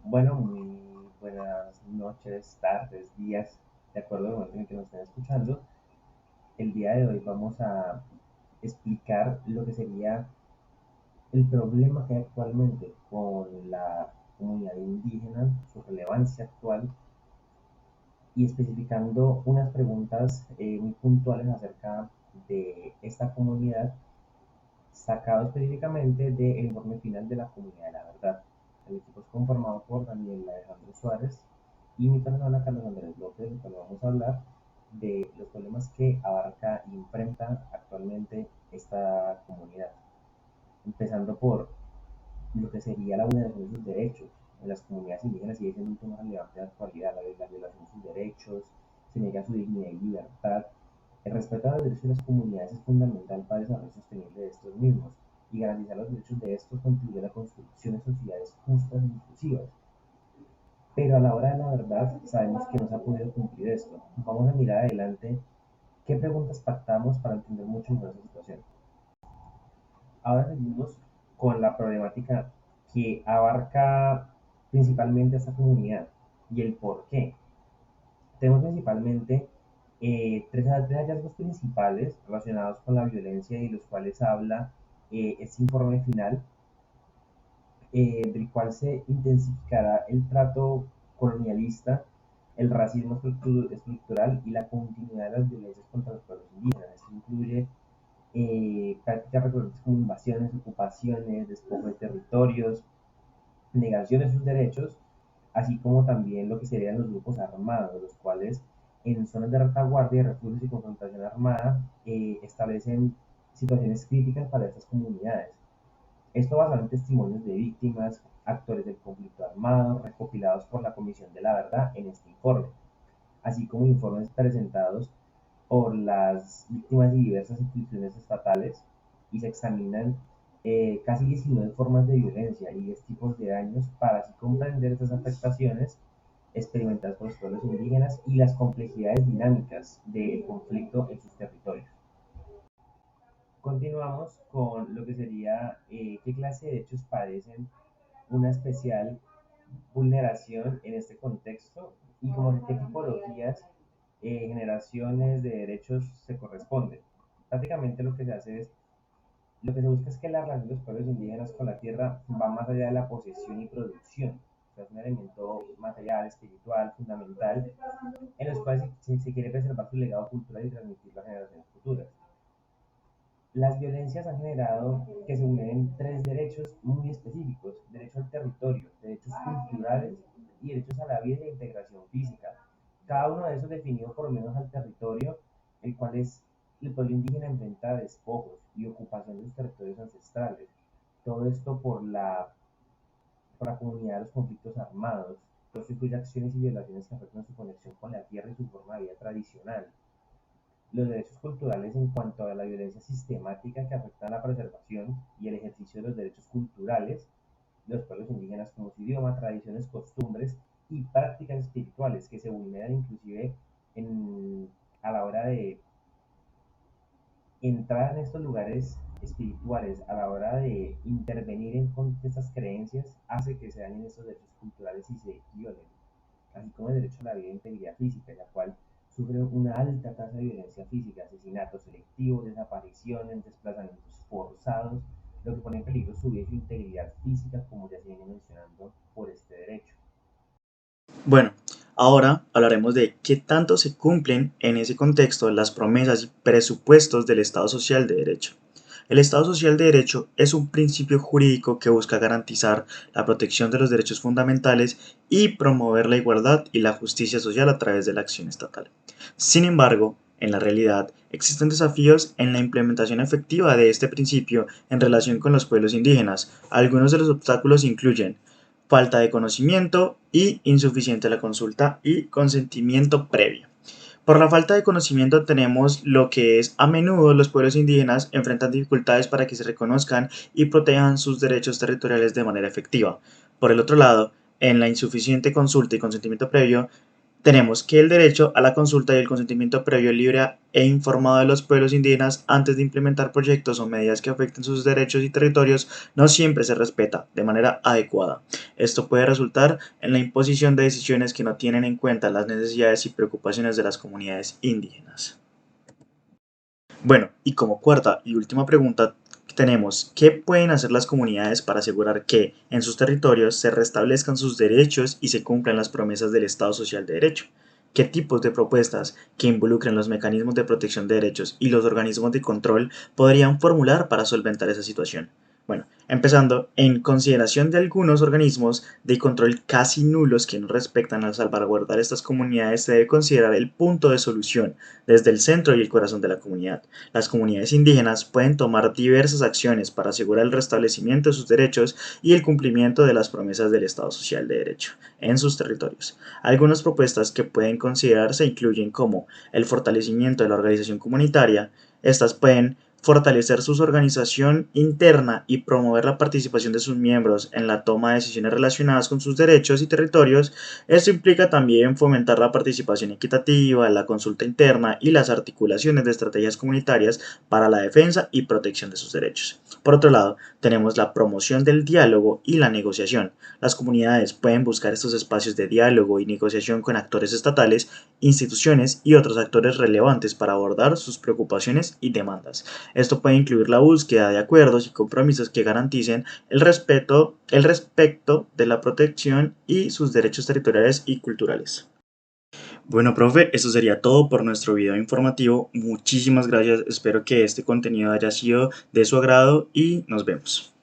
Bueno, muy buenas noches, tardes, días, de acuerdo al momento en el que nos estén escuchando. El día de hoy vamos a explicar lo que sería el problema que hay actualmente con la comunidad indígena, su relevancia actual y especificando unas preguntas muy puntuales acerca de esta comunidad, sacado específicamente del informe final de la Comunidad de la Verdad. El equipo es conformado por Daniel Alejandro Suárez y mi persona, Carlos Andrés López, en el vamos a hablar de los problemas que abarca y enfrenta actualmente esta comunidad, empezando por lo que sería la vulneración de sus derechos. En las comunidades indígenas sigue siendo un tema relevante de la actualidad, la violación de sus derechos, se niega su dignidad y libertad. El respeto a los derechos de las comunidades es fundamental para el desarrollo sostenible de estos mismos y garantizar los derechos de estos contribuye a la construcción de sociedades justas e inclusivas. Pero a la hora de la verdad sabemos que no se ha podido cumplir esto. Vamos a mirar adelante qué preguntas pactamos para entender mucho mejor esa situación. Ahora seguimos con la problemática que abarca principalmente a esta comunidad y el por qué. Tenemos principalmente tres hallazgos principales relacionados con la violencia y los cuales habla este informe final, del cual se intensificará el trato colonialista, el racismo estructural y la continuidad de las violencias contra los pueblos indígenas. Esto incluye prácticas recurrentes como invasiones, ocupaciones, despojo de territorios, negación de sus derechos, así como también lo que serían los grupos armados, los cuales en zonas de retaguardia, refugios y confrontación armada establecen situaciones críticas para estas comunidades. Esto basado en testimonios de víctimas, actores del conflicto armado, recopilados por la Comisión de la Verdad en este informe, así como informes presentados por las víctimas de diversas instituciones estatales y se examinan casi 19 formas de violencia y 10 tipos de daños para así comprender estas afectaciones experimentadas por los pueblos indígenas y las complejidades dinámicas del conflicto en sus territorios. Continuamos con lo que sería qué clase de derechos padecen una especial vulneración en este contexto y como qué tipologías, generaciones de derechos se corresponden. Prácticamente lo que se hace es, lo que se busca es que la relación de los pueblos indígenas con la tierra va más allá de la posesión y producción. O sea, es un elemento material, espiritual, fundamental, en los cuales se quiere preservar su legado cultural y transmitirlo a generaciones futuras. Las violencias han generado que se vulneren tres derechos muy específicos: derecho al territorio, derechos culturales y derechos a la vida y la integración física. Cada uno de esos definido por lo menos al territorio, el cual es el pueblo indígena enfrenta a despojos y ocupación de sus territorios ancestrales. Todo esto por la comunidad de los conflictos armados. Todo esto incluye acciones y violaciones que afectan su conexión con la tierra y su forma de vida tradicional. Los derechos culturales en cuanto a la violencia sistemática que afecta a la preservación y el ejercicio de los derechos culturales de los pueblos indígenas como su idioma, tradiciones, costumbres y prácticas espirituales que se vulneran inclusive en, a la hora de entrar en estos lugares espirituales, a la hora de intervenir en con estas creencias, hace que se dañen estos derechos culturales y se violen, así como el derecho a la vida e integridad física, la cual sufre una alta tasa de violencia física, asesinatos selectivos, desapariciones, desplazamientos forzados, lo que pone en peligro su vida y su integridad física, como ya se viene mencionando por este derecho. Bueno, ahora hablaremos de qué tanto se cumplen en ese contexto las promesas y presupuestos del Estado Social de Derecho. El Estado Social de Derecho es un principio jurídico que busca garantizar la protección de los derechos fundamentales y promover la igualdad y la justicia social a través de la acción estatal. Sin embargo, en la realidad, existen desafíos en la implementación efectiva de este principio en relación con los pueblos indígenas. Algunos de los obstáculos incluyen falta de conocimiento y insuficiente la consulta y consentimiento previo. Por la falta de conocimiento tenemos lo que es a menudo los pueblos indígenas enfrentan dificultades para que se reconozcan y protejan sus derechos territoriales de manera efectiva. Por el otro lado, en la insuficiente consulta y consentimiento previo, tenemos que el derecho a la consulta y el consentimiento previo, libre e informado de los pueblos indígenas antes de implementar proyectos o medidas que afecten sus derechos y territorios no siempre se respeta de manera adecuada. Esto puede resultar en la imposición de decisiones que no tienen en cuenta las necesidades y preocupaciones de las comunidades indígenas. Bueno, y como cuarta y última pregunta tenemos, ¿qué pueden hacer las comunidades para asegurar que en sus territorios se restablezcan sus derechos y se cumplan las promesas del Estado Social de Derecho? ¿Qué tipos de propuestas que involucren los mecanismos de protección de derechos y los organismos de control podrían formular para solventar esa situación? Bueno, empezando, en consideración de algunos organismos de control casi nulos que no respetan al salvaguardar estas comunidades, se debe considerar el punto de solución desde el centro y el corazón de la comunidad. Las comunidades indígenas pueden tomar diversas acciones para asegurar el restablecimiento de sus derechos y el cumplimiento de las promesas del Estado Social de Derecho en sus territorios. Algunas propuestas que pueden considerarse incluyen como el fortalecimiento de la organización comunitaria. Estas pueden fortalecer su organización interna y promover la participación de sus miembros en la toma de decisiones relacionadas con sus derechos y territorios. Esto implica también fomentar la participación equitativa, la consulta interna y las articulaciones de estrategias comunitarias para la defensa y protección de sus derechos. Por otro lado, tenemos la promoción del diálogo y la negociación. Las comunidades pueden buscar estos espacios de diálogo y negociación con actores estatales, instituciones y otros actores relevantes para abordar sus preocupaciones y demandas. Esto puede incluir la búsqueda de acuerdos y compromisos que garanticen el respecto de la protección y sus derechos territoriales y culturales. Bueno, profe, eso sería todo por nuestro video informativo. Muchísimas gracias. Espero que este contenido haya sido de su agrado y nos vemos.